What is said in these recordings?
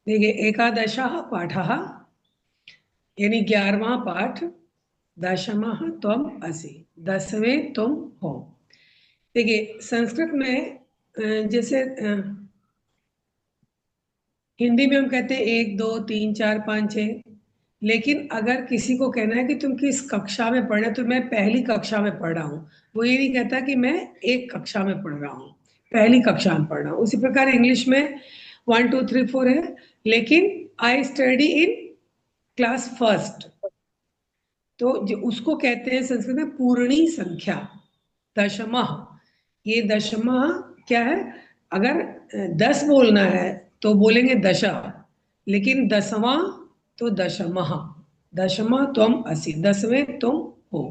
देखिए, एकादशः पाठः यानी 11वां पाठ, दशमः त्वम असि, 10वें तुम हो। देखिए, संस्कृत में जैसे हिंदी में हम कहते हैं 1 2 3 4 5 6, लेकिन अगर किसी को कहना है कि तुम किस कक्षा में पढ़ रहे हो, तो मैं पहली कक्षा में पढ़ रहा हूँ, वो ये नहीं कहता कि मैं एक कक्षा में पढ़ रहा हूँ, पहली कक्षा में पढ़ रहा हूँ। उसी प्रकार इंग्लिश में 1 2 3 4 है, लेकिन I study in class first, तो उसको कहते हैं संस्कृत में पूर्णी संख्या, दशमः। ये दशमः क्या है? अगर 10 बोलना है तो बोलेंगे दशा, लेकिन 10वां तो दशमः, दशमः त्वम असि, 10वें तुम हो।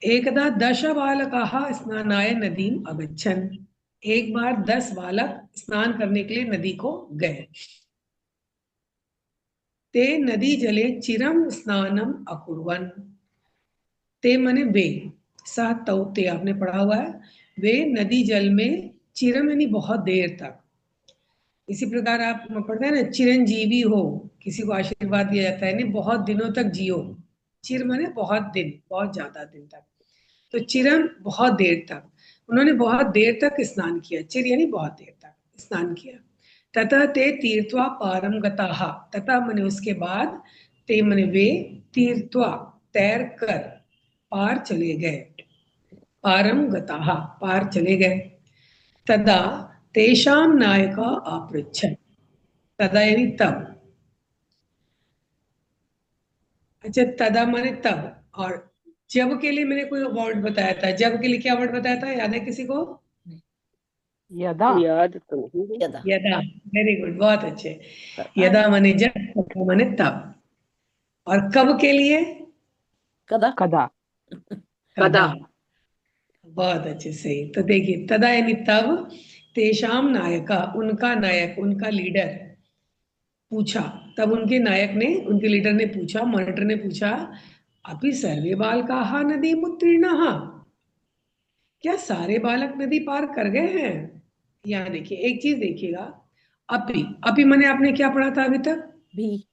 एकदा 10 बालकाः स्नानाय नदीम अगच्छन्, एक बार 10 बालक स्नान करने के लिए नदी को गए। ते नदी जले चिरम स्नानम अकुर्वन्, ते मने वे, सा तौ ते आपने पढ़ा हुआ है। वे नदी जल में चिरम यानी बहुत देर तक, इसी प्रकार आप पढ़ते हैं ना, चिरंजीवी हो, किसी को आशीर्वाद दिया जाता है, यानी बहुत दिनों तक जियो। चिर माने बहुत दिन, बहुत ज्यादा दिन तक, तो चिरम बहुत देर तक, उन्होंने बहुत देर तक स्नान किया, चिर यानी बहुत देर तक स्नान किया। तथा ते तीर्थवा पारम गताः, तथा मने उसके बाद, ते मने वे, तीर्थवा तैर कर, पार चले गए, पारम गताः पार चले गए। तदा तेषां नायका अपृच्छत्, तदा यानी तब, अच्छा तदा माने तब, और जब के लिए मैंने कोई वर्ड बताया था, जब के लिए क्या वर्ड बताया था, याद है किसी को? यदा। याद तो नहीं है। यदा। यदा, वेरी गुड, बहुत अच्छे। यदा माने जब, तदा माने तब, और कब के लिए? कदा। कदा। तदा, बहुत अच्छे, सही। तो देखिए, तदा यानी तब, तेषाम नायका, उनका नायक, उनका लीडर पूछा, तब उनके नायक ने, उनके लीडर ने पूछा, मॉनिटर ने पूछा, अपि सर्वे बालकाः नदीम उत्तीर्णाः, क्या सारे बालक नदी पार कर गए हैं? यहाँ देखिए, एक चीज देखिएगा, अपि, अपि माने आपने क्या पढ़ा था अभी तक? भी।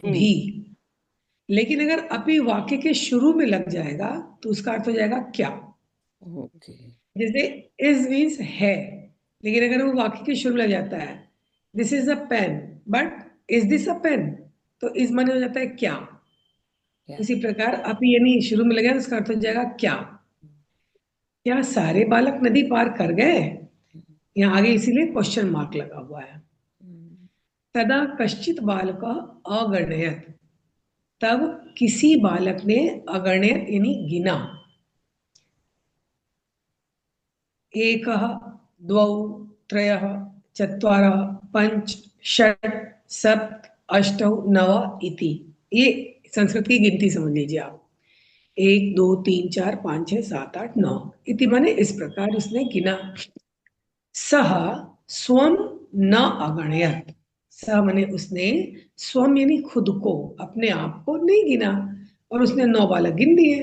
भी। लेकिन अगर अपि वाक्य के शुरू में लग जाएगा तो उसका अर्थ हो जाएगा क्या। ओके। जैसे इज मीन्स है, लेकिन अगर वो वाक्य के शुरू में लग जाता है, this is a pen, but is this a pen, तो इस माने हो जाता है क्या। उसी प्रकार अपि यानी शुरू में लगे तो उसका अर्थ हो जाएगा क्या। क्या सारे बालक नदी पार कर गए? यहाँ आगे इसीलिए क्वेश्चन मार्क लगा हुआ है। तदा कश्चित बालक अगणयत, तब किसी बालक ने अगणयत यानी गिना, एकः द्वौ त्रयः चत्वारः पंच षट सप्त अष्टौ नव इति, ये संस्कृत की गिनती समझ लीजिए आप, 1 2 3 4 5 6 7 8 9 इति, माने इस प्रकार उसने गिना। सह स्वम न अगणयत, सह माने उसने, स्वम यानी खुद को, अपने आप को नहीं गिना, और उसने 9 बालक गिन दिए।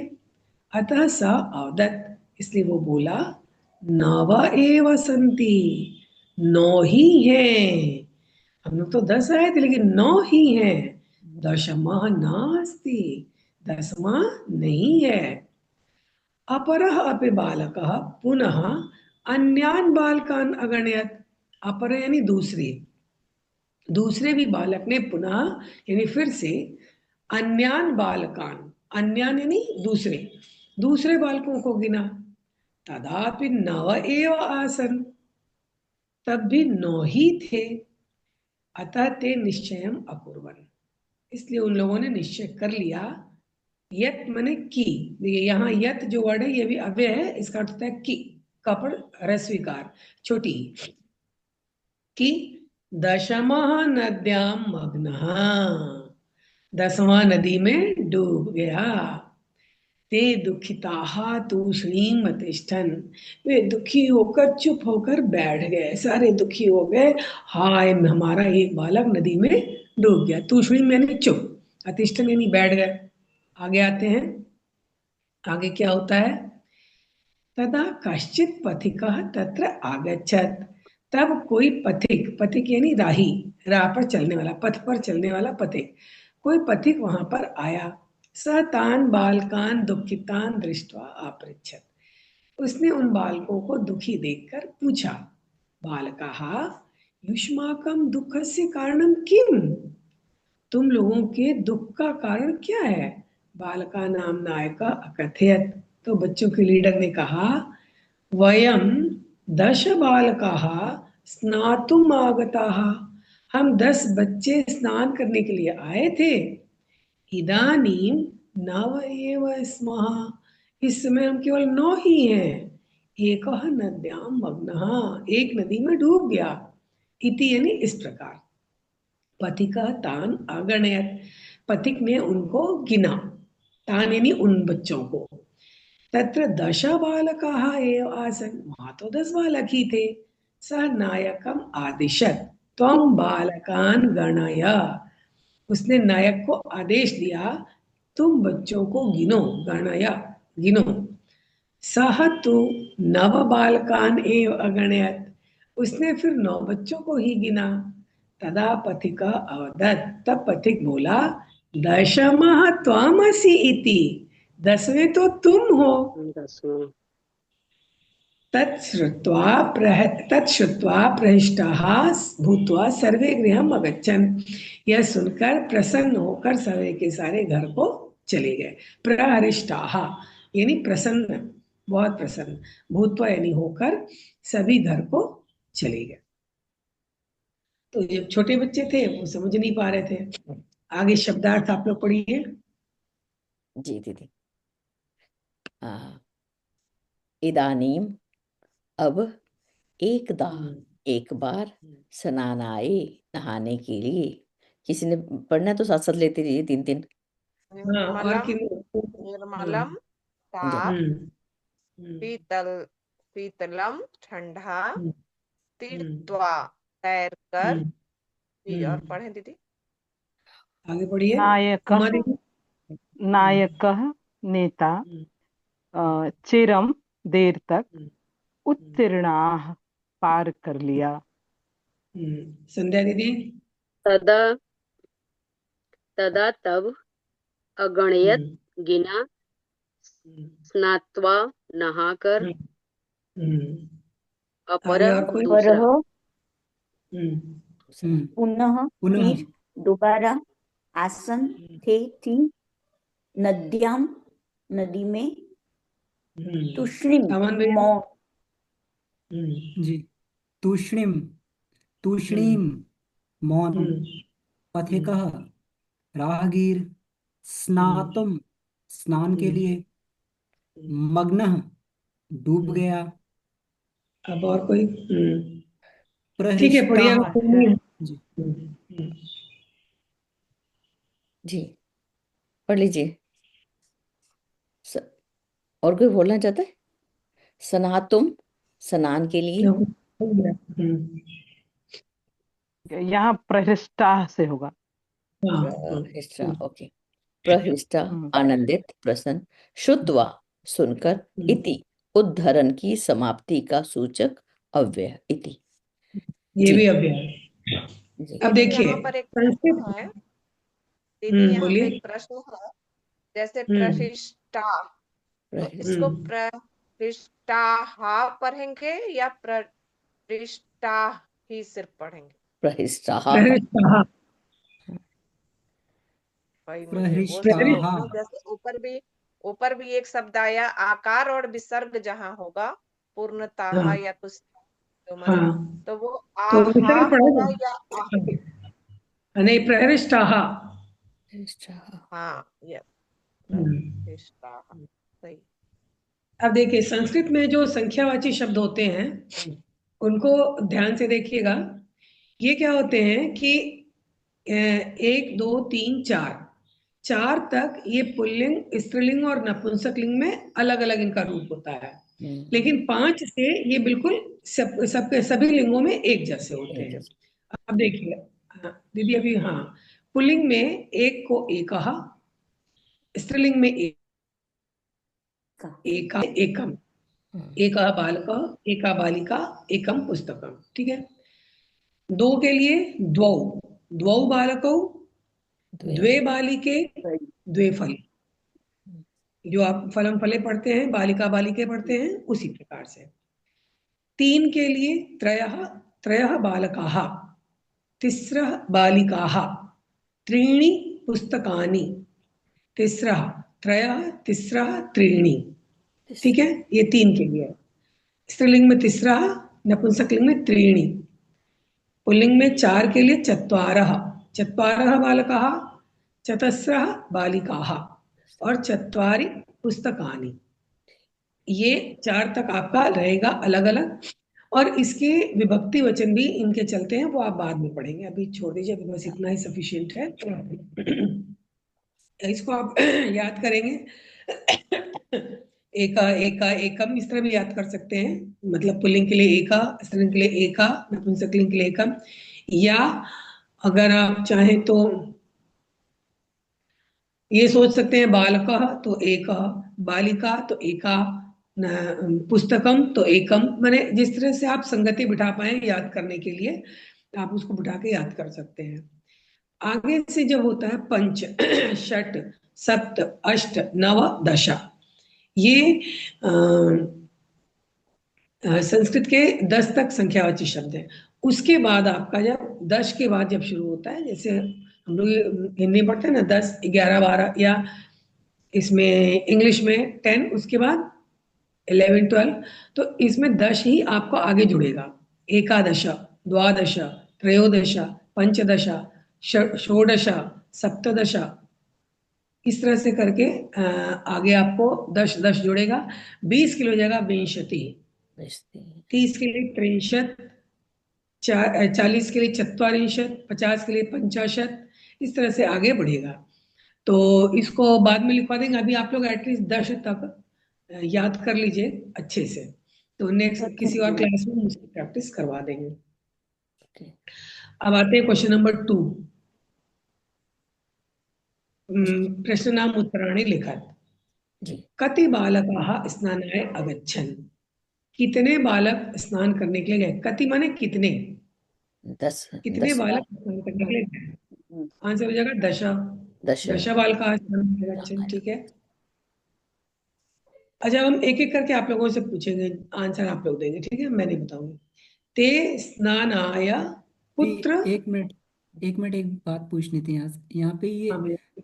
अतः स अवदत्, इसलिए वो बोला, नव एव सन्ति, 9 ही हैं, हम लोग तो 10 आए थे लेकिन 9 ही हैं, दशमः नास्ति, 10वां नहीं है। अपरः अपि बालकः पुनः अन्यान बालकान अगणयत, अपर यानी दूसरे, दूसरे भी बालक ने पुनः यानी फिर से, अन्यान बालकान, अन्यान यानी दूसरे, दूसरे बालकों को गिना। तदापि नव एव आसन, तब भी 9 ही थे। अतः ते निश्चयम अकुर्वन, इसलिए उन लोगों ने निश्चय कर लिया, यत मने की, देखिए यहाँ यत जो वर्ड है ये भी अव्यय है, इसका अर्थ होता है की, कपड़ रस्वीकार, छोटी, कि दशमः नद्यां मग्नः, 10वां नदी में डूब गया। ते दुखिताः तूष्णीम अतिष्ठन्, वे दुखी होकर चुप होकर बैठ गए, सारे दुखी हो गए, हाय हमारा एक बालक नदी में डूब गया। तूष्णीम यानी चुप, अतिष्ठन यानी बैठ गए। आगे आते हैं, आगे क्या होता है, तदा कश्चित् पथिकः तत्र आगच्छत्। तब कोई पथिक, पथिक यानी राही, राह पर चलने वाला, पथ पर चलने वाला पथिक, कोई पथिक वहां पर आया। स तान बालकान दुखितान दृष्ट्वा अपृच्छत्। उसने उन बालकों को दुखी देखकर पूछा। बालकाः युष्माकं दुःखस्य कारणं किम्? तुम लोगों के दुख का कारण क्या है? बालका नाम नायका अकथयत। तो बच्चों के लीडर ने कहा, वयम 10 बालकाः स्नातुम आगताः। हम 10 बच्चे स्नान करने के लिए आए थे। इदानीं नव एव स्मः। इस समय हम केवल 9 ही हैं। एकः नद्यां मग्नः, एक नदी में डूब गया। इति यानी इस प्रकार। पथिका तान अगणयत, पथिक ने उनको गिना, तान यानी उन बच्चों को। तत्र 10 बालकाः एव आसन्, वहां तो 10 बालक ही थे। सः नायकम आदिशत, त्वं बालकान गणय। उसने नायक को आदेश दिया, तुम बच्चों को गिनो, गणय, गिनो। सह तु नव बालकान एव अगणयत, उसने फिर 9 बच्चों को ही गिना। तदा पथिका अवदत्, तब पथिक बोला, दशमः त्वमसि इति, 10वें तो तुम हो। तच्छ्रुत्वा प्रहृष्टाः भूत्वा सर्वे गृहम् अगच्छन्। यह सुनकर प्रसन्न होकर सारे के सारे घर को चले गए। प्रहृष्टाः यानी प्रसन्न, बहुत प्रसन्न, भूत्वा यानी होकर, सभी घर को चले गए। तो जब छोटे बच्चे थे वो समझ नहीं पा रहे थे। आगे शब्दार्थ आप लोग पढ़िए। जी दीदी। इदानीम, अब, एकदा, एक बार, स्नानाय, नहाने के लिए। किसी ने पढ़ना तो साथ साथ लेते रहिए 3-3। हाँ, और निर्मलम साफ, शीतलम ठंडा, तीर्थवा तैरकर। जी, और पढ़ें दीदी। आगे पढ़िए। नायकः, उमा दीदी। नायकः नेता, चिरम देर तक, उत्तीर्णाः पार कर लिया। संध्या दीदी। तदा तदा तब अगणयत गिना, स्नात्वा नहाकर, अपरः दूसरा, पुनः फिर दोबारा, आसन थे थी, नद्यां नदी में, तुष्णिम मौन, जी, तूष्णीम मौन, पथिकः राहगीर, स्नातुम स्नान के लिए, मग्नः डूब गया। अब और कोई? ठीक है, प्रहृष्टाः। पढ़िए। जी पढ़ लीजिए। और कोई बोलना चाहता है? स्नातुम, स्नान के लिए। यहाँ प्रहृष्टाः से होगा। प्रहृष्टा, ओके। प्रहृष्टा आनंदित, प्रसन्न, श्रुत्वा सुनकर, इति उद्धरण की समाप्ति का सूचक अव्यय इति। ये भी अव्यय। अब देखिए, यहाँ पर एक प्रश्न है दीदी, यहाँ पे एक प्रश्न है, जैसे प्रहिष्टा, तो इसको प्रहिष्टाहा पढ़ेंगे या प्रहिष्टा ही सिर्फ पढ़ेंगे? प्रहिष्टाहा। जैसे ऊपर भी एक शब्द आया, आकार और विसर्ग जहाँ होगा, पूर्णतः या कुछ, तो वो आहा होगा या नहीं, प्रहृष्टाः। हाँ, यस, प्रहिष्टाः, सही। अब देखिए, संस्कृत में जो संख्यावाची शब्द होते हैं उनको ध्यान से देखिएगा। ये क्या होते हैं कि 1 2 3 4 4 तक ये पुल्लिंग, स्त्रीलिंग और नपुंसकलिंग में अलग अलग इनका रूप होता है। लेकिन 5 से ये बिल्कुल सबके सभी लिंगों में एक जैसे होते हैं। अब देखिए दीदी, अभी पुल्लिंग में एक को एकः, स्त्रीलिंग में एका, एकम, एकः बालकः एका बालिका एकं पुस्तकं। ठीक है। दो के लिए द्वौ, द्वौ बालकौ द्वे बालिके द्वे फले। जो आप फलम फले पढ़ते हैं, बालिका बालिके पढ़ते हैं, उसी प्रकार से। तीन के लिए त्रयः, त्रयः बालकाः, तिस्रः बालिकाः, त्रीणि पुस्तकानि, तिस्रः त्रयः, तिस्रः त्रीणि। ठीक है, ये तीन के लिए। स्त्रीलिंग में तिस्रः, नपुंसकलिंग में त्रीणि, पुल्लिंग में चार के लिए चत्वारः, चत्वारः बालकाः, चतस्रः बालिकाः और चत्वारि पुस्तकानि। ये चार तक आपका रहेगा अलग अलग, और इसके विभक्ति वचन भी इनके चलते हैं, वो आप बाद में पढ़ेंगे, अभी छोड़ दीजिए, अभी बस इतना ही सफिशिएंट है। इसको आप याद करेंगे। एका एका एकम, इस तरह भी याद कर सकते हैं, मतलब पुल्लिंग के लिए एका, स्त्रीलिंग के लिए एका, नपुंसकलिंग के लिए एकम। या अगर आप चाहें तो ये सोच सकते हैं बालकः तो एकः, बालिका तो एका, पुस्तकम तो एकम। माने जिस तरह से आप संगति बिठा पाए याद करने के लिए, आप उसको बिठा के याद कर सकते हैं। आगे से जब होता है पंच, षट, सप्त, अष्ट, नव, दश, ये संस्कृत के 10 तक संख्यावाची शब्द है। उसके बाद आपका जब 10 के बाद जब शुरू होता है, जैसे हम लोग हिंदी पढ़ते हैं ना 10, 11, 12, या इसमें इंग्लिश में 10, उसके बाद 11, 12, तो इसमें 10 ही आपको आगे जुड़ेगा। एकादश, द्वादश, त्रयोदश, पंचदश, षोडश, सप्तदश, इस तरह से करके आगे आपको 10 10 जुड़ेगा। 20 की हो जाएगा विंशति, 30 के लिए त्रिंशत, 40 के लिए चत्वारिंशत, 50 के लिए पंचाशत, इस तरह से आगे बढ़ेगा। तो इसको बाद में लिखवा देंगे, अभी आप लोग एटलीस्ट 10 तक याद कर लीजिए अच्छे से, तो नेक्स्ट किसी और क्लास में मुझसे प्रैक्टिस करवा देंगे। अब आते हैं क्वेश्चन नंबर 2। प्रश्न नाम उत्तराणि लिखत। कति बालकाः स्नानाय अगच्छन्। कितने बालक स्नान करने के लिए गए। कति माने कितने, 10 कितने बालक स्नान करने के लिए गए। आंसर हो जाएगा दश, दश बालकाः स्नानाय अगच्छन्। ठीक है। अच्छा, हम एक एक करके आप लोगों से पूछेंगे, आंसर आप लोग देंगे, ठीक है, मैं नहीं बताऊंगी। ते स्नानाय पुत्र। एक मिनट एक बात पूछनी थी यहाँ पे,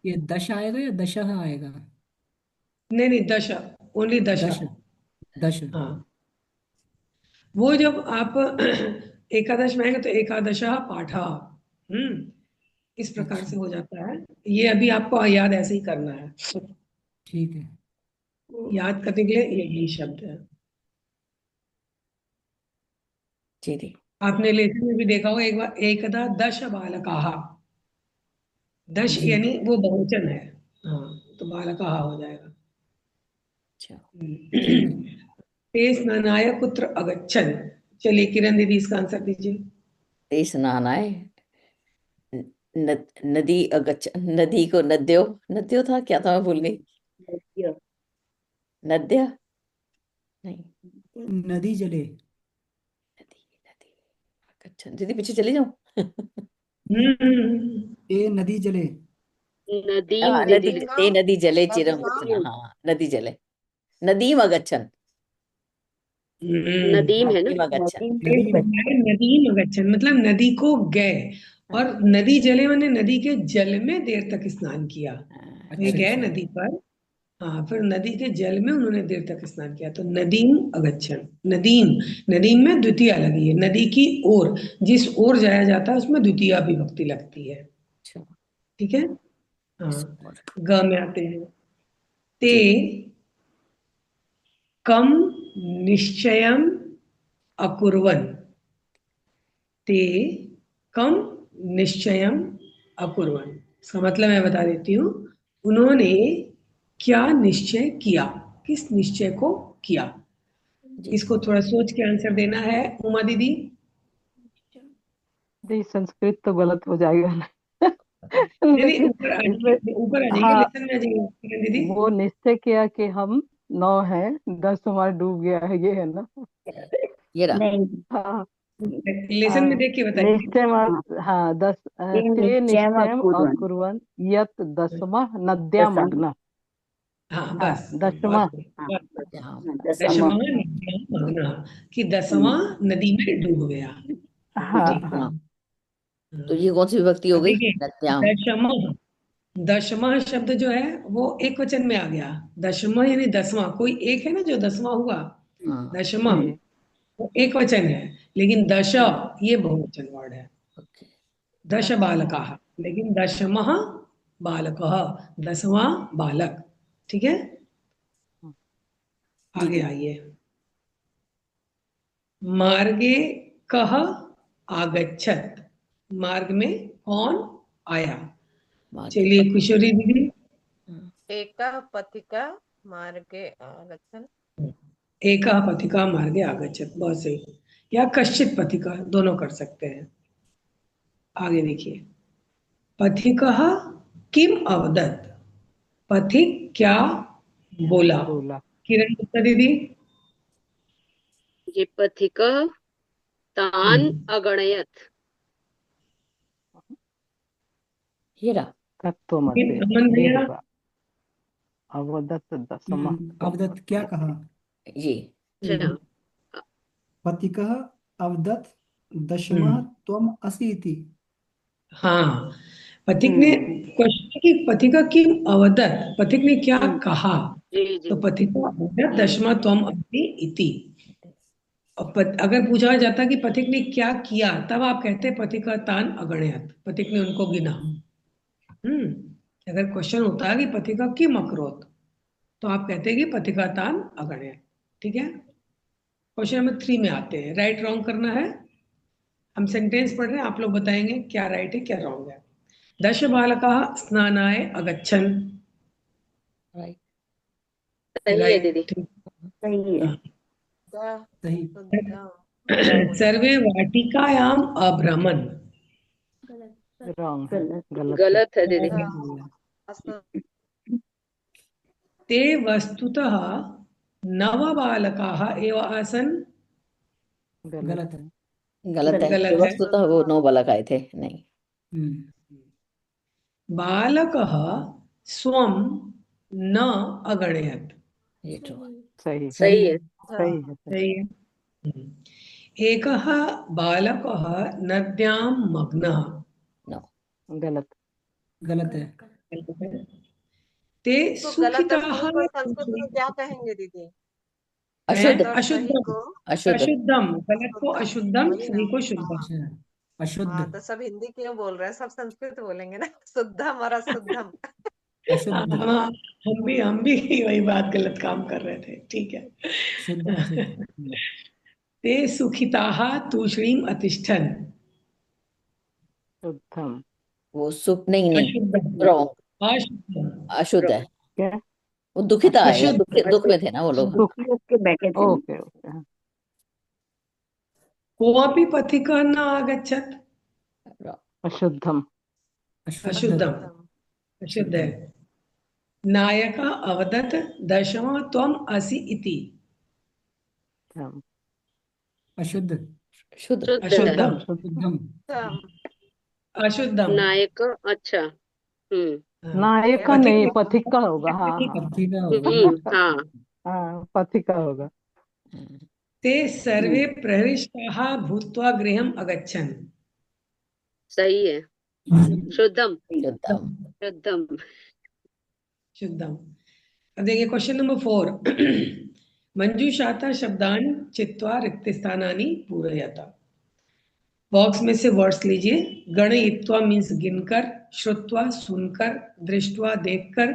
ये दश आएगा या दशह आएगा। नहीं, दश, ओनली दश। दश। हाँ, वो जब आप एकादश में आएंगे तो एकादश पाठा, इस प्रकार से हो जाता है। ये अभी आपको याद ऐसे ही करना है। ठीक है। याद करने के लिए यही शब्द है। जी। आपने लेसन में भी देखा होगा एक बार, एकदा दश बालकाः, दश यानी वो बहुवचन है। हाँ, तो बालकाः हो जाएगा। ते स्नानाय कुत्र अगच्छन्। चलिए किरण दीदी इसका आंसर दीजिए। ते स्नानाय नदी अगच्छन्, नदी को नद्यो, नद्यो था क्या था, मैं भूल गई। नद्य नहीं, नदी जले। नदी अगच्छन्। दीदी पीछे चली जाऊं। ए नदी जले। नदीम नदी, दीदी। ते नदी जले चिरम गच्छन्। हाँ, नदी जले, नदीम अगच्छन्, नदीम है ना। नदीम अगच्छन्। नदीम अगच्छन् मतलब नदी को गए, और नदी जले मैंने नदी के जल में देर तक स्नान किया। वे गए नदी पर, हाँ, फिर नदी के जल में उन्होंने देर तक स्नान किया, तो नदीम अगच्छन्। नदीम, नदीम में द्वितीय लगी है, नदी की ओर, जिस ओर जाया जाता है उसमें द्वितीय विभक्ति लगती है। ठीक है। हाँ, ग में आते हैं। ते कम निश्चयम अकुर्वन्। ते कम निश्चयम अकुर्वन्, इसका मतलब मैं बता देती हूँ। उन्होंने क्या निश्चय किया, किस निश्चय को किया। इसको थोड़ा सोच के आंसर देना है। उमा दीदी, संस्कृत तो गलत हो जाएगा ना। नहीं, ऊपर आ जाइए, हाँ, लेसन में आ जाइए दीदी। वो निश्चय किया कि हम 9 है, 10 हमारा डूब गया है, ये है ना? ये रहा। नहीं, हाँ लेसन में हाँ, देख के बताइए। निश्चय हाँ 10 ते ते निश्चयम् निश्चयम् अकुर्वन् अकुर्वन् यत् दशमः नद्यां दशम मग्नः। हाँ हाँ बस, दशमः बहुत हाँ, बहुत। हाँ दशम दशमा नद्यां मग्नः, कि 10वां नदी में डूब गया। हाँ ठीक है। हाँ तो ये कौन सी विभक्ति हो अब गई? देखिए, नद्याम। दशमः, दशमः शब्द जो है वो एक वचन में आ गया। दशमः यानी 10वां, कोई एक है ना जो 10वां हुआ, हाँ दशमः जी वो एक वचन है, लेकिन दश ये बहुवचन वर्ड है। ओके। दश बालकाः, लेकिन दशमः बालकः, 10वां बालक। ठीक है, जी आगे जी। आइए। मार्गे कः आगच्छत्, मार्ग में कौन आया? मार्गे चलिए किशोरी दीदी। हाँ, एकः पथिकः मार्गे आगच्छन्। एकः पथिकः मार्गे आगच्छत्, बहुत सही। या कश्चित् पथिकः, दोनों कर सकते हैं। आगे देखिए, पथिकः किम अवदत्, पथिक क्या बोला? बोला। किरण गुप्ता दीदी। ये पथिकः तान् अगणयत्। ये रहा। तत्त्वमसि अमन ये भैया। होगा अवदत् दशमः त्वम् अवदत् क्या कहा? ये अच्छा, पथिकः अवदत् दशमः हम्म, त्वम् असि इति। हाँ, पथिक ने क्वेश्चन कि पथिका किम अवदत्, पथिक ने क्या कहा? जी जी। तो पथिका अवदत् दशमा त्वम अस्ति इति। और अगर पूछा जाता कि पथिक ने क्या किया, तब आप कहते पथिका तान अगणयत्, पथिक ने उनको गिना। हम्म, अगर क्वेश्चन होता है कि पथिका किम अकरोत्, तो आप कहते हैं कि पथिका तान अगणयत्। ठीक है, क्वेश्चन नंबर 3 में आते हैं। राइट रॉन्ग करना है, हम सेंटेंस पढ़ रहे हैं, आप लोग बताएंगे क्या राइट है क्या रॉन्ग है। दश बालकाः स्नानाय अगच्छन्। राइट। सही है दीदी। राइट। सही है। सही। सर्वे वाटिकायाम् अभ्रमन्। रॉन्ग है, गलत गलत है। गलत है दीदी। ते वस्तुतः नवबालकाः एव आसन्। गलत गलत है। है। गलत है। गलत है। वस्तुतः वो 9 बालक आए थे, नहीं। बालकः स्वं न अगणयत्। ये ट्रू। सही सही है। सही है सही। सही है। एकः बालकः नद्यां मग्नः। नो। गलत गलत है। ते तो गलत और सुखिताः सही को संस्कृत में क्या कहेंगे दीदी? अशुद्ध। गलत और सही अशुद्धम, को अशुद्ध। अशुद्धम, गलत को शुद्धम, अशुद्धम, वही सही ना। को शुद्धम। अच्छा, अशुद्ध। हाँ, तो सब हिंदी क्यों बोल रहे हैं? सब संस्कृत बोलेंगे ना, शुद्धम और अशुद्धम। अशुद्ध। हम भी वही बात गलत काम कर रहे थे। ठीक है। शुद्ध अशुद्ध। ते सुखिताः तूष्णीम अतिष्ठन्। शुद्धम। वो सुख नहीं, नहीं। अशुद्धम, रॉन्ग। अशुद्धम, अशुद्ध है। क्या? वो दुखिता है, या अशुद्ध, दुख में थे ना वो लोग। दुख। दुख के बैठे थे। ओके ओके हाँ। कोऽपि पथिकः न आगच्छत्। अशुद्धम। अशुद्ध। अशुद्धम, अशुद्ध है। शुद्धम। नायकः अवदत् दशमा त्वम् असि इति। हम। अशुद्ध। शुद्ध। शुद्ध है। अशुद्धम, शुद्धम। अशुद्धम। नायक। अच्छा। हाँ, नायक का नहीं, पथिक का होगा। हाँ हाँ पथिका होगा। हाँ। हाँ पथिक का होगा। ते सर्वे प्रहृष्टाः भूत्वा गृहम् अगच्छन्। सही है। शुद्धम। शुद्धम। शुद्धम। शुद्धम। अब देखिए क्वेश्चन नंबर 4। मंजूषाता शब्दान चित्वा रिक्तस्थानानि पूरयता। बॉक्स में से वर्ड्स लीजिए। गणयित्वा मीन्स गिनकर, श्रुत्वा सुनकर, दृष्टवा देखकर,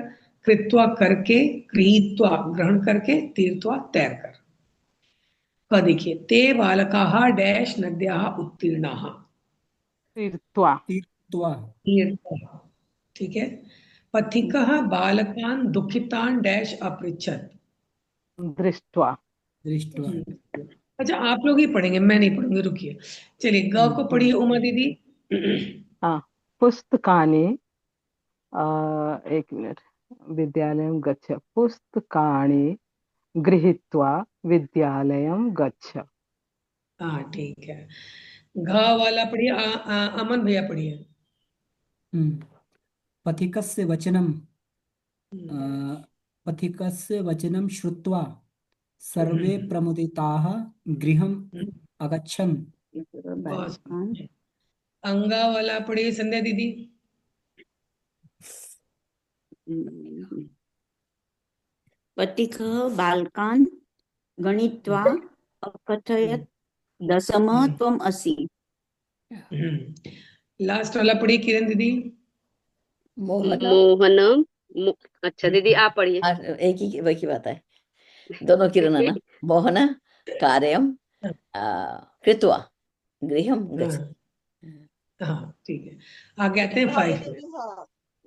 कृत्वा करके, गृहीत्वा ग्रहण करके, तीर्थवा तैरकर। का देखिए, ते बालकाः डैश नद्याः उत्तीर्णाः। तीर्थवा। तीर्थवा। तीर्थः, ठीक है। पथिकः बालकान् दुःखितान् डैश अपृच्छत्। दृष्टवा। दृष्ट्वा। अच्छा, आप लोग ही पढ़ेंगे, मैं नहीं पढ़ूंगी, रुकिए। चलिए ग को पढ़िए उमा दीदी। हाँ पुस्तकानि एक मिनट। विद्यालयं गच्छ पुस्तकानि गृहीत्वा विद्यालयं गच्छ। हाँ ठीक है। घ वाला पढ़िए, अमन भैया पढ़िए। पथिकस्य वचनम पथिकस्य वचनं श्रुत्वा सर्वे प्रमुदिताः गृहम् अगच्छन्। बहुत अंगा वाला पढ़िए संध्या दीदी। पथिकः बालकान् गणित्वा अकथयत् दशमः त्वम् असि। लास्ट वाला पढ़िए किरण दीदी। मोहनम अच्छा दीदी आप पढ़िए। एक ही बात है, दोनों किरण है ना। मोहन कार्यम कृत्वा गृहम गच्छति। हाँ ठीक है, आगे आते हैं विभा 5 दीदी में।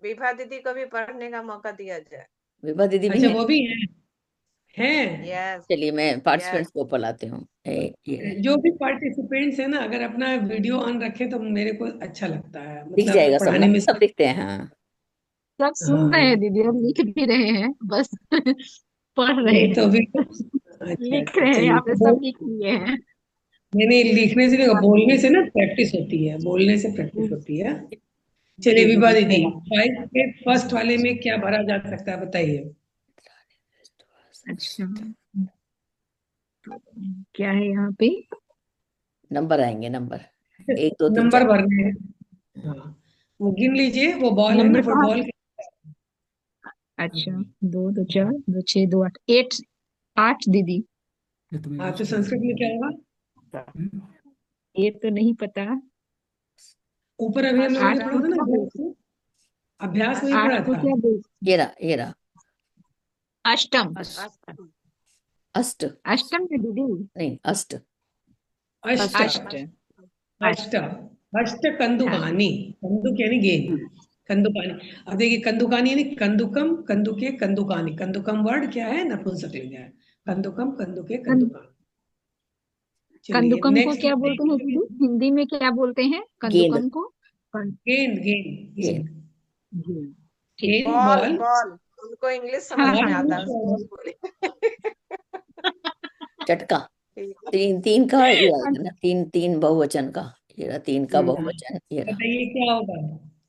भी है, विभा दीदी को भी पढ़ने का मौका दिया जाए। विभा दीदी भी अच्छा है। वो भी हैं। यस चलिए मैं पार्टिसिपेंट्स को ऊपर लाती हूँ। जो भी पार्टिसिपेंट्स है ना, अगर अपना वीडियो ऑन रखें तो मेरे को अच्छा लगता है, दिख मतलब जाएगा सब पढ़ाने ना, में। सब दिखते हैं। हाँ सब सुन रहे हैं दीदी, हम लिख भी रहे हैं, बस पढ़ रहे नहीं हैं, तो भी अच्छा लिख अच्छा रहे हैं, चलिए। यहाँ पे सब लिख लिए हैं। नहीं नहीं, लिखने से नहीं, बोलने से ना प्रैक्टिस होती है, बोलने से प्रैक्टिस होती है। चलिए विभा दीदी, 5 के फर्स्ट वाले में क्या भरा जा सकता है बताइए। अच्छा, क्या है यहाँ पे? नंबर आएंगे, नंबर 1 2 3 नंबर 4। भरने हैं। हाँ वो गिन लीजिए, वो बॉल है ना नंबर कहाँ? फुटबॉल। अच्छा, 2 2 4 2 6 2 8 8 दीदी। जो तुम्हें हाँ विश तो किया संस्कृत में क्या होगा? हम्म, ये तो नहीं पता। ऊपर अभी हम लोगों ने 8 पढ़ा को था ना, क्या बोलते? अभ्यास में ही 8 पढ़ा को था। क्या बोलते? ये रहा अष्टम। अष्ट, अष्टम है दीदी। नहीं अष्ट। अष्ट अष्ट। अष्ट अष्ट कंदुकानी, कंदुक यानी गेंद, कंदुकानी। अब देखिए कंदुकानी यानी कंदुकम, कंदुके, कंदुकानी। कंदुकम वर्ड क्या है? नपुंसकलिंग है। कंदुकम, कंदुके, कंदुकानी। चलिए कंदुकम को नेक्स्ट क्या बोलते हैं दीदी? हिंदी में क्या बोलते हैं गेंद, कंदुकम को? गेंद गेंद गेंद। गेंद ठीक। गेंद बॉल बॉल। बॉल, उनको इंग्लिश हाँ समझ में हाँ आता है, बॉल बॉल बोले। चटका। तीन तीन का ये आएगा ना, तीन तीन बहुवचन का। ये रहा 3 का बहुवचन, ये रहा बताइए क्या होगा?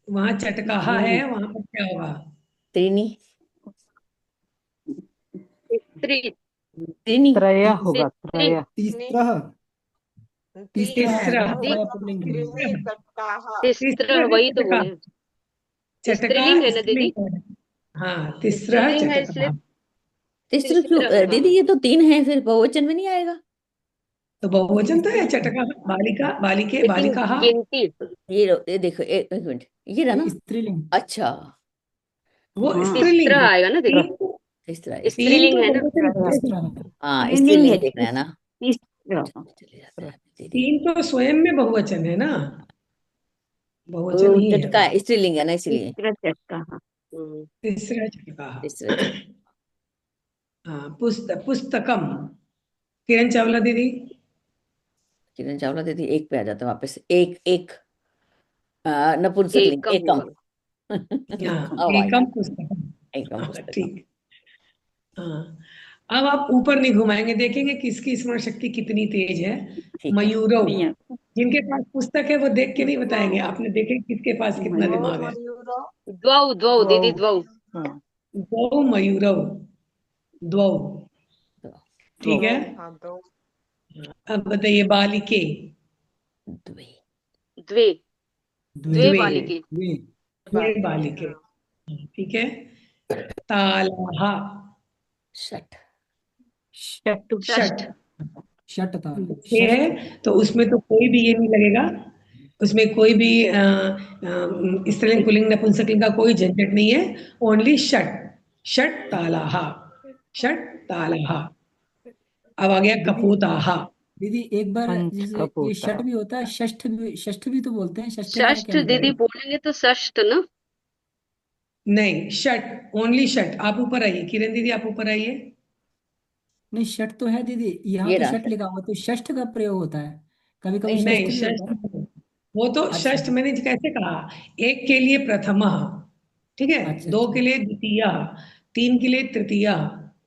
वहां चटकाहा है, वहां पर क्या होगा? त्रीनी। स्त्री त्रीनी त्रय होगा, स्त्री त्रय। तीसरा तीसरा तीसरा आएगा ना, दी त्रय पुल्लिंग में। तीसरा तीसरा वही तो चटका, बोले। चटका स्त्रीलिंग है ना दीदी? स्त्रीलिंग है। हाँ तीसरा स्त्रीलिंग है इसलिए चटका। तीसरा क्यों तीसरा होगा। दीदी? ये तो 3 है, फिर बहुवचन में नहीं आएगा। तो बहुवचन तो है, स्त्रीलिंग चटका, बालिका, बालिके, लेकिन बालिका। गिनती ये देखो, एक मिनट, ये रहा ना। स्त्रीलिंग। अच्छा, वो हाँ, स्त्रीलिंग तीसरा है। आएगा ना दीदी? तीसरा तीन स्त्रीलिंग तो है ना? बहुवचन है। तीसरा हाँ स्त्रीलिंग स्त्रीलिंग है, देखना है ना। तीसरा। चले जाते हैं दीदी। तीन तो स्वयं में बहुवचन है ना, बहुवचन वो ही है चटका वो। स्त्रीलिंग है ना, इसलिए तीसरा चटका। हाँ, हम्म, तीसरा चटका। तीसरा हाँ पुस्तकम। किरण चावला दीदी। किरण चावला दीदी 1 पे आ जाते हैं वापस। एक एक नपुंसकलिंग, एकम एकम। होगा। हाँ अब आ एकम गया, पुस्तकम। एकम हाँ, पुस्तकम। ठीक। हाँ अब आप ऊपर नहीं घुमाएंगे, देखेंगे किसकी स्मरण शक्ति कितनी तेज है। ठीक है। मयूरव, नहीं आता। जिनके पास पुस्तक है वो देख के नहीं बताएंगे, आपने देखे किसके पास कितना दिमाग है। द्वौ द्वौ दीदी द्वौ। हाँ, द्वौ मयूरव, द्वौ। तो ठीक है। अब बताइए बालिके। द्वे, द्वे द्वे द्वे द्वे, बालिके। द्वे द्वे बालिके। ठीक है। तालाहा, षट, षट। षट। षट ताल, 6 है तो उसमें तो कोई भी ये नहीं लगेगा, उसमें कोई भी स्त्रीलिंग पुल्लिंग नपुंसकलिंग का कोई झंझट नहीं है। ओनली षट, षट तालाहा, षट तालाहा। अब आ गया दीदी कपोताहा। दीदी एक बार, पंच जैसे ये कपूता। षट भी होता है, षष्ठ भी तो बोलते हैं, षष्ठ का षष्ठ क्या दीदी मतलब है? बोलेंगे तो षष्ठ ना? नहीं षट, ओनली षट। आप ऊपर आइए, किरण दीदी आप ऊपर आइए। नहीं, षट तो है दीदी, यहाँ ये पे रहा षट षट। लिखा हुआ, तो षष्ठ का प्रयोग होता है, कभी कभी नहीं षष्ठ नहीं भी होता षष्ठ है। नहीं। वो तो अच्छा षष्ठ मैंने कैसे कहा, एक के लिए प्रथम, ठीक है, अच्छा 2 अच्छा के लिए द्वितीय, 3 के लिए तृतीय,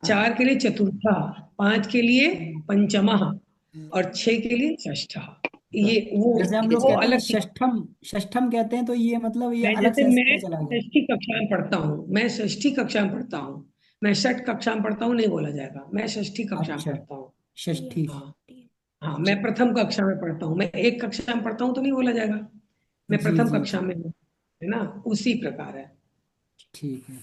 4 के लिए चतुर्था, 5 के लिए पंचमः हम्म। और 6 के लिए षष्ठः। ये जैसे हम लोग वो कहते हैं अलग चीज। षष्ठम, षष्ठम कहते हैं, तो ये मतलब ये मैं अलग जैसे सेंस मैं में चला गया। षष्ठी कक्षा में पढ़ता हूँ, मैं षष्ठी कक्षा में पढ़ता हूँ, मैं षठ कक्षा में पढ़ता हूँ नहीं बोला जाएगा, मैं षष्ठी कक्षा में अच्छा, पढ़ता हूँ। षष्ठी। हाँ हाँ, मैं प्रथम कक्षा में पढ़ता हूँ, मैं एक कक्षा में पढ़ता हूँ तो नहीं बोला जाएगा, मैं जी प्रथम जी कक्षा जी, में हूँ, है ना। उसी प्रकार है ठीक है।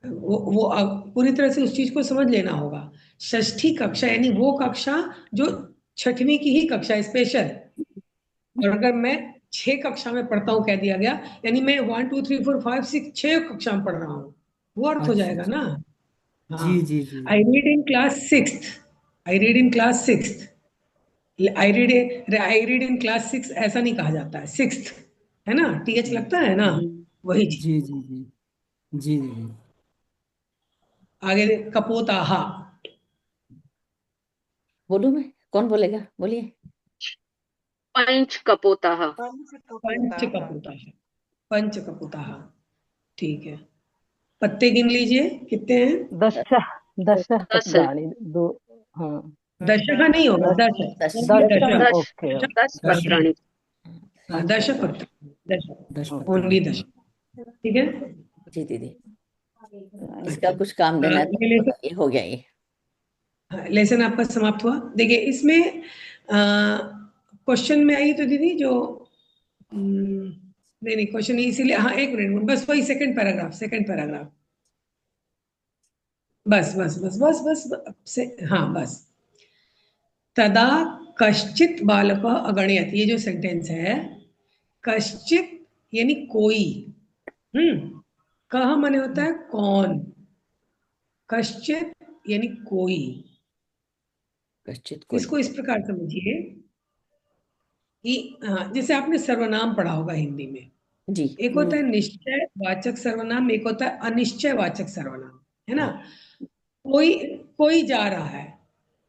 वो पूरी तरह से उस चीज को समझ लेना होगा। षष्ठी कक्षा यानी वो कक्षा जो छठवीं की ही कक्षा स्पेशल। और अगर मैं 6 कक्षा में पढ़ता हूँ कह दिया गया, यानी मैं 1 2 3 4 5 6 6 कक्षा में पढ़ रहा हूँ, वो अर्थ हो अच्छा जाएगा अच्छा, ना। हाँ, जी जी जी आई जी। Read in class sixth, I read in class sixth, I read in class 6 ऐसा नहीं कहा जाता है, सिक्स्थ, है ना, टीएच लगता है ना, वही चीज। जी जी जी जी दीदी। आगे कपोताहा, बोलूं मैं? कौन बोलेगा? बोलिए। पंच कपोताः। पंच पंचकपोताः। कपोताहा, पंच कपोताहा, ठीक है। पत्ते गिन लीजिए कितने हैं। दश, दश 10 है। पत्राणि, दो। हाँ, दशक नहीं होगा, दश, दश, दस ओनली दश, दशक, 10 ओके, दशक, 10 दश, दशक, पत्राणि। हाँ, दशक पत्र, दशक, दश ओके। ओनली पत्राणी। दशक, ठीक है। जी दीदी, इसका अच्छा, कुछ काम देना है ये तो लेसन, ये हो गया ये। लेसन आपका समाप्त हुआ। देखिए इसमें क्वेश्चन में आई तो दीदी जो नहीं नहीं क्वेश्चन नहीं, इसीलिए हाँ एक मिनट बस, वही सेकंड पैराग्राफ, सेकंड पैराग्राफ, बस बस बस बस बस, से हाँ बस। तदा कश्चित बालक अगणयत, ये जो सेंटेंस है, कश्चित यानी कोई, कह माने होता है कौन, कश्चित यानी कोई। कश्चित कोई। इसको इस प्रकार समझिए कि जैसे आपने सर्वनाम पढ़ा होगा हिंदी में, जी। एक होता है निश्चय वाचक सर्वनाम, एक होता है अनिश्चय वाचक सर्वनाम, है ना। हाँ। कोई, कोई जा रहा है,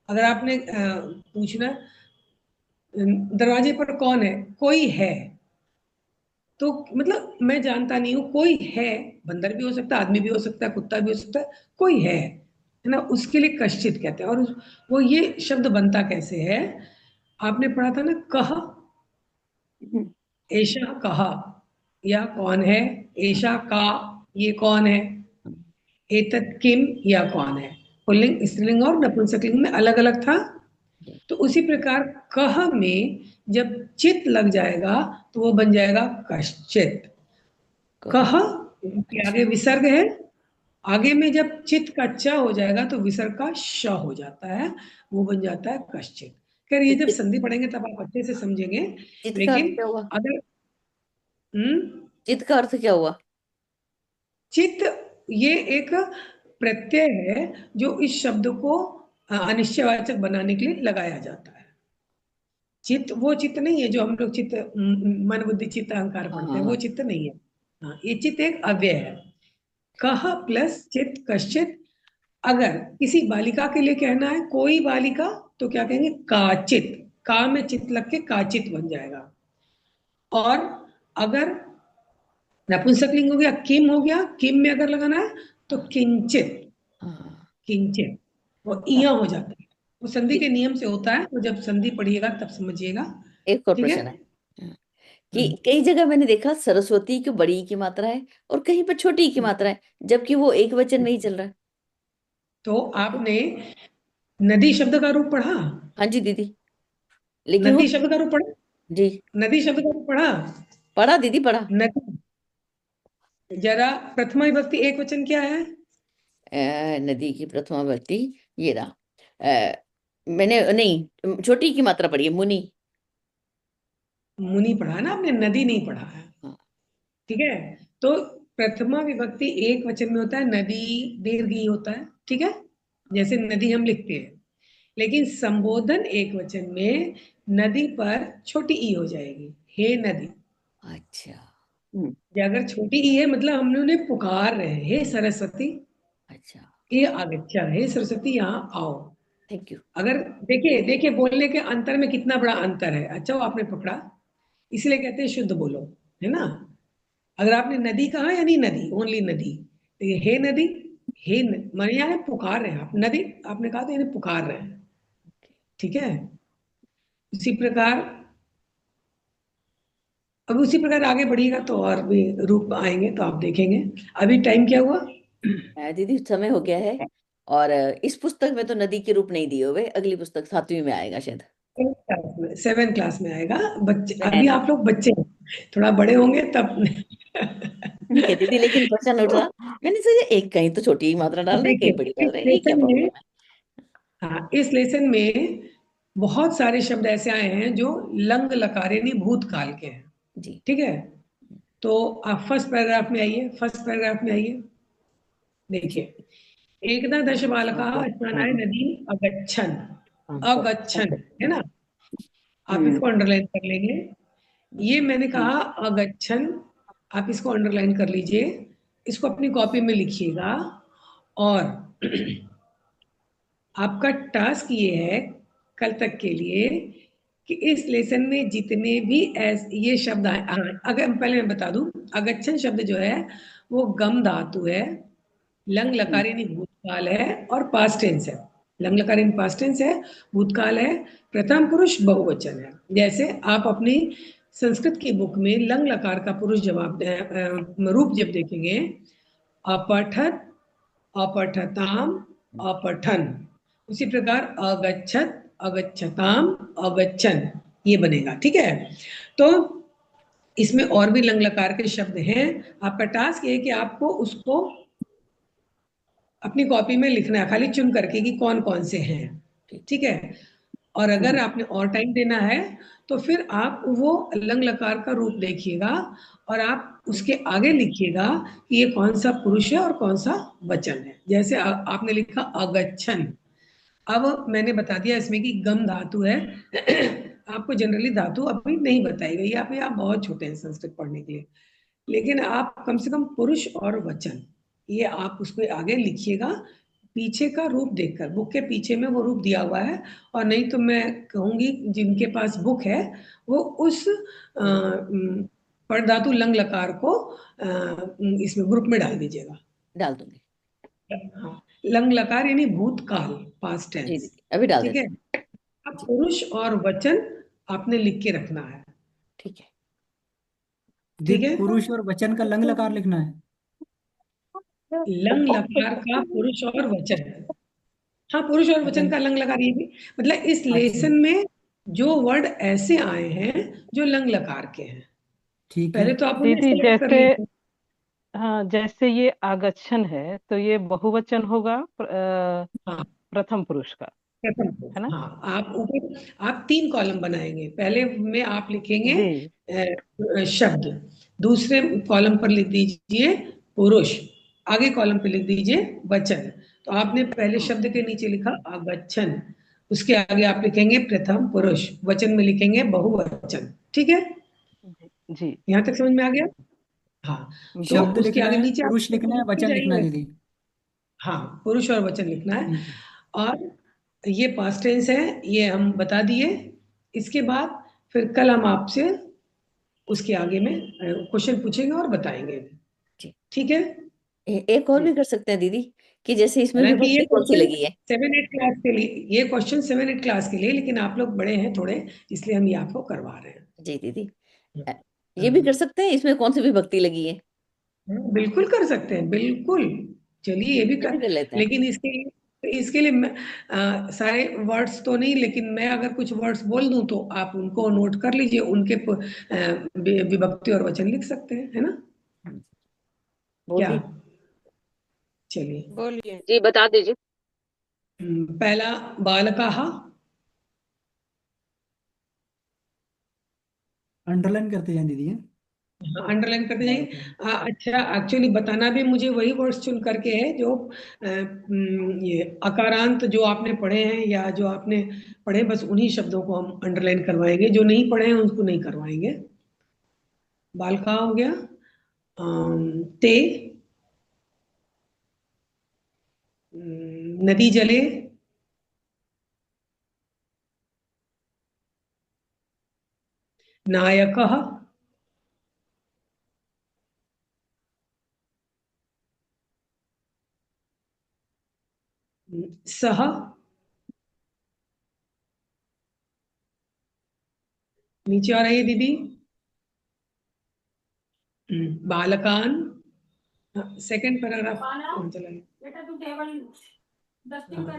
अगर आपने पूछना दरवाजे पर कौन है, कोई है, तो मतलब मैं जानता नहीं हूँ, कोई है, बंदर भी हो सकता है, आदमी भी हो सकता है, कुत्ता भी हो सकता है, कोई है ना, उसके लिए कश्चित कहते हैं। और वो ये शब्द बनता कैसे है, आपने पढ़ा था ना, कह, ऐशा कहा, या कौन है, ऐशा का, ये कौन है, एतत् किम, या कौन है। पुल्लिंग, स्त्रीलिंग और नपुंसकलिंग में अलग अलग था। तो उसी प्रकार कह में जब चित लग जाएगा तो वो बन जाएगा कश्चित। कह के आगे विसर्ग है, आगे में जब चित का च हो जाएगा तो विसर्ग का श हो जाता है, वो बन जाता है कश्चित। खैर ये जब चित, संधि पढ़ेंगे तब आप अच्छे से समझेंगे। चित का अर्थ लेकिन क्या हुआ? अगर चित का अर्थ क्या हुआ? चित ये एक प्रत्यय है जो इस शब्द को अनिश्चयवाचक बनाने के लिए लगाया जाता है। चित्त वो चित्त नहीं है जो हम लोग चित्त, मन बुद्धि चित्त अहंकार पढ़ते हैं, वो हाँ। चित्त नहीं है। हाँ, ये चित्त एक अव्यय है। कह प्लस चित्त कश्चित। अगर किसी बालिका के लिए कहना है कोई बालिका, तो क्या कहेंगे, काचित, का में चित्त लग के काचित बन जाएगा। और अगर नपुंसकलिंग हो गया, किम हो गया, किम में अगर लगाना है तो किंचित, हाँ। किंचित, वो इया हो जाता है। वो संधि के चित, नियम से होता है, तो जब संधि पढ़िएगा तब समझिएगा, एक और ठीक है। प्रश्न है। हाँ, कि कई जगह मैंने देखा सरस्वती की बड़ी की मात्रा है और कहीं पर छोटी की मात्रा है, जबकि वो एक वचन में ही चल रहा है। तो आपने नदी शब्द का रूप पढ़ा, हाँ जी दीदी, लेकिन वो, नदी शब्द का रूप पढ़ा, जी नदी शब्द का रूप पढ़ा, पढ़ा दीदी, पढ़ा। नदी, जरा प्रथमा विभक्ति एक वचन क्या है। नदी की प्रथमा विभक्ति ये रहा। मैंने नहीं, छोटी की मात्रा पढ़ी है, मुनि। मुनि पढ़ा है ना आपने, नदी नहीं पढ़ा है, हाँ। ठीक है। तो प्रथमा विभक्ति एक वचन में होता है, नदी दीर्घ ई होता है, ठीक है, जैसे नदी हम लिखते हैं। लेकिन संबोधन एक वचन में नदी पर छोटी ई हो जाएगी, हे नदी। अच्छा या अगर छोटी ई है मतलब हम उन्हें पुकार रहे हैं, हे सरस्वती, अच्छा, ये आगच्छा, हे सरस्वती यहाँ आओ। Thank you. अगर देखिए देखिए बोलने के अंतर में कितना बड़ा अंतर है, अच्छा वो आपने पकड़ा, इसलिए कहते हैं शुद्ध बोलो, है ना। अगर आपने नदी कहा यानी नदी, ओनली नदी, तो ये हे नदी, माने यानी पुकार रहे हैं आप, नदी आपने कहा तो यानी पुकार रहे हैं, ठीक है। इसी प्रकार अब उसी प्रकार आगे बढ़िएगा तो और भी रूप आएंगे तो आप देखेंगे। अभी टाइम क्या हुआ? दीदी समय हो गया है। और इस पुस्तक में तो नदी के रूप नहीं दिए हुए, अगली पुस्तक 7वीं में आएगा शायद। 7th क्लास में आएगा। बच्चे अभी नहीं आप लोग बच्चे हैं, थोड़ा बड़े होंगे तब ठीक है दीदी, लेकिन क्वेश्चन उठ रहा, मैंने सोचा एक कहीं तो छोटी मात्रा डाल रहे, कहीं देखिए बड़ी डाल इस रहे, ये क्या लेसन में, प्रॉब्लम है? हाँ इस लेसन में बहुत सारे शब्द ऐसे आए हैं जो लंग लकार यानी भूतकाल के हैं, जी ठीक है। तो आप फर्स्ट पैराग्राफ में आइए, फर्स्ट पैराग्राफ में आइए। देखिए, एकदा दश बालकाः स्नानाय नदीम् अगच्छन्, अगच्छन् है ना, आप इसको अंडरलाइन कर लेंगे। ये मैंने कहा अगच्छन्, आप इसको अंडरलाइन कर लीजिए, इसको अपनी कॉपी में लिखिएगा। और आपका टास्क ये है कल तक के लिए कि इस लेसन में जितने भी ये शब्द आए, अगर पहले मैं बता दूं, अगच्छन शब्द जो है वो गम धातु है, लंग लकार यानी भूतकाल है और पास्ट टेंस है। लंग लकार यानी पास्ट टेंस है, भूतकाल है, प्रथम पुरुष बहुवचन है। जैसे आप अपनी संस्कृत की बुक में लंग लकार का पुरुष रूप जब देखेंगे, अपठत, अपठताम, अपठन, उसी प्रकार अगच्छत, अगच्छताम, अगच्छन, ये बनेगा, ठीक है। तो इसमें और भी लंग लकार के शब्द हैं। आपका टास्क ये है कि आपको उसको अपनी कॉपी में लिखना है, खाली चुन करके कि कौन कौन से हैं, ठीक है। और अगर आपने और टाइम देना है तो फिर आप वो लंग लकार का रूप देखिएगा और आप उसके आगे लिखिएगा कि ये कौन सा पुरुष है और कौन सा वचन है। जैसे आपने लिखा अगच्छन, अब मैंने बता दिया इसमें कि गम धातु है आपको जनरली धातु अभी नहीं बताई गई, आप बहुत छोटे हैं संस्कृत पढ़ने के लिए, लेकिन आप कम से कम पुरुष और वचन ये आप उसको आगे लिखिएगा, पीछे का रूप देखकर, बुक के पीछे में वो रूप दिया हुआ है। और नहीं तो मैं कहूंगी जिनके पास बुक है वो उस परधातु लंग लकार को इसमें ग्रुप में डाल दीजिएगा। डाल दूंगी। हाँ, लंग लकार यानी भूतकाल, पास्ट जी टेंस, दीदी अभी डाल ठीक है। देते हैं। अब जी पुरुष और वचन आपने लिख के रखना है, ठीक है। ठीक दीदी है। पुरुष और वचन का लंग लकार लिखना है। लंग लकार का पुरुष और वचन, हाँ पुरुष और अच्छा वचन का लंग लकार, ये भी मतलब इस अच्छा लेसन में जो वर्ड ऐसे आए हैं जो लंग लकार के हैं, ठीक है। पहले तो आप उन्हें दीदी सेलेक्ट कर जैसे, लीजिए। हाँ जैसे ये आगच्छन है तो ये बहुवचन होगा हाँ प्रथम पुरुष का, प्रथम पुरुष, है ना? हाँ आप ऊपर आप 3 कॉलम बनाएंगे, पहले में आप लिखेंगे जी शब्द, दूसरे कॉलम पर लिख दीजिए पुरुष, आगे कॉलम पे लिख दीजिए वचन। तो आपने पहले शब्द के नीचे लिखा अगच्छन, उसके आगे आप लिखेंगे प्रथम पुरुष, वचन में लिखेंगे बहुवचन, ठीक है। जी यहाँ तक समझ में आ गया? हाँ, तो शब्द उसके लिखना आगे है, नीचे आप पुरुष लिखना है, लिखते वचन लिखना है जाइए। दीदी। हाँ पुरुष और वचन लिखना है। ठीक है। और ये पास्ट टेंस है, ये हम बता दिए। इसके बाद फिर कल हम आपसे उसके आगे में क्वेश्चन पूछेंगे और बताएंगे, जी ठीक है। एक और जी भी कर सकते हैं दीदी, कि जैसे इसमें हालांकि ये विभक्ति कौन सी क्वेश्चन लगी है? 7-8 क्लास के लिए, ये क्वेश्चन 7-8 क्लास के लिए, लेकिन आप लोग बड़े हैं थोड़े, इसलिए हम ये आपको करवा रहे हैं। जी दीदी अ, ये भी हाँ, कर सकते हैं, इसमें कौन सी विभक्ति लगी है? बिल्कुल कर सकते हैं, बिल्कुल। चलिए ये भी ये भी कर, कर लेते हैं। लेकिन इसके लिए सारे वर्ड्स तो नहीं, लेकिन मैं अगर कुछ वर्ड्स बोल दूं तो आप उनको नोट कर लीजिए, उनके विभक्ति और वचन लिख सकते हैं, है ना, क्या? बोलिए। चलिए, बोलिए। जी बता दीजिए। पहला बालकाः, अंडरलाइन करते जाएं दीदी। अंडरलाइन करते जाइए। बालक अच्छा, एक्चुअली बताना भी मुझे वही वर्ड्स चुन करके है जो ये अकारांत जो आपने पढ़े हैं या जो आपने पढ़े, बस उन्हीं शब्दों को हम अंडरलाइन करवाएंगे, जो नहीं पढ़े हैं उनको नहीं करवाएंगे। बालका हो गया, ते, नदी जले, नायकः, सह, नीचे आ रही है दीदी। बालकान, सेकंड पैराग्राफ कौन चला गया?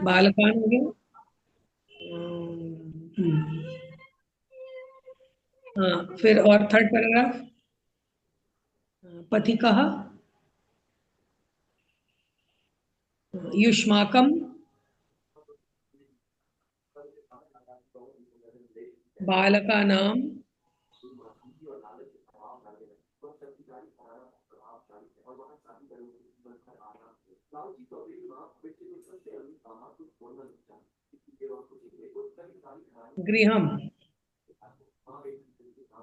बालकान हो गया। हाँ, फिर और थर्ड पैराग्राफ, पथिकः, युष्माकम, बालकानां, गृहम।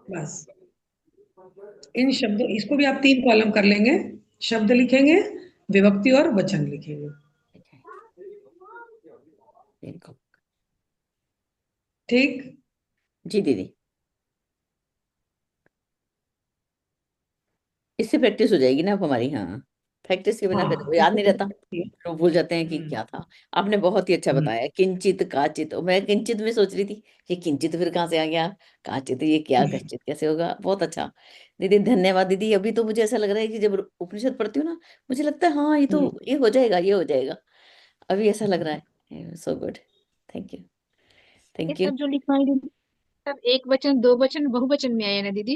बस इन शब्दों, इसको भी आप 3 कॉलम कर लेंगे। शब्द लिखेंगे, विभक्ति और वचन लिखेंगे। ठीक। जी दीदी, इससे प्रैक्टिस हो जाएगी ना अब हमारी। हाँ, प्रैक्टिस के बिना फिर हाँ, याद नहीं रहता, तो भूल जाते हैं कि क्या था। आपने बहुत ही अच्छा हम्म, बताया, किंचित काचित। और मैं किंचित में सोच रही थी ये किंचित फिर कहाँ से आ गया, काचित ये क्या, कश्चित कैसे होगा। बहुत अच्छा दीदी, धन्यवाद दीदी। अभी तो मुझे ऐसा लग रहा है कि जब उपनिषद पढ़ती हूँ ना, मुझे लगता है हाँ ये हो जाएगा, ये हो जाएगा। अभी ऐसा लग रहा है। सो गुड, थैंक यू, ये थैंक यू। सब जो लिखा है दीदी, सब एक वचन, दो वचन, बहुवचन में आया ना दीदी?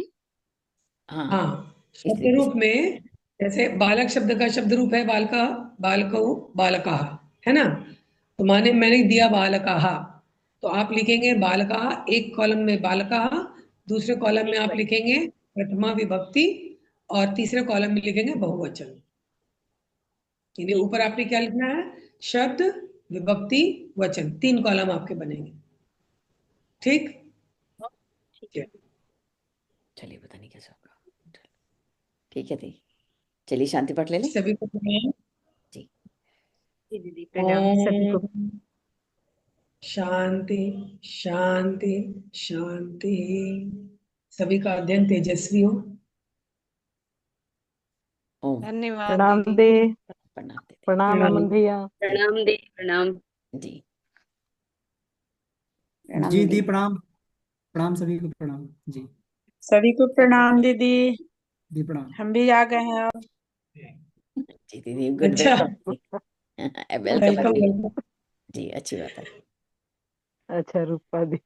हाँ, हाँ, शब्द इसलिए रूप में जैसे बालक शब्द का शब्द रूप है बालका, बालकौ, बालका, है ना। तो मैंने दिया बालका, तो आप लिखेंगे बालका, एक कॉलम में बालका, दूसरे कॉलम में आप लिखेंगे प्रथमा विभक्ति, और तीसरे कॉलम में लिखेंगे बहुवचन। यानी ऊपर आपने क्या लिखना है, शब्द, विभक्ति, वचन, 3 कॉलम आपके बनेंगे। ठीक। चलिए, पता नहीं कैसे होगा। ठीक है दीदी, चलिए शांति पाठ ले लें। सभी को प्रणाम। जी जी दीदी, प्रणाम सभी को। ओम शांति शांति शांति। सभी का अध्ययन तेजस्वी हो। ओम। धन्यवाद प्रणाम दीदी। दे, प्रणाम दीदी। प्रणाम प्रणाम। अमन भैया। प्रणाम दी, प्रणाम। जी प्रणाम जी दी। दी, प्रणाम। प्रणाम सभी को, प्रणाम जी। सभी को प्रणाम दीदी। दी प्रणाम। हम भी आ गए हैं अब। जी दीदी, गुड, अच्छा, वेलकम। वेलकम वेलकम दीदी। वेलकम। जी, अच्छी बात है। अच्छा रूपा दी।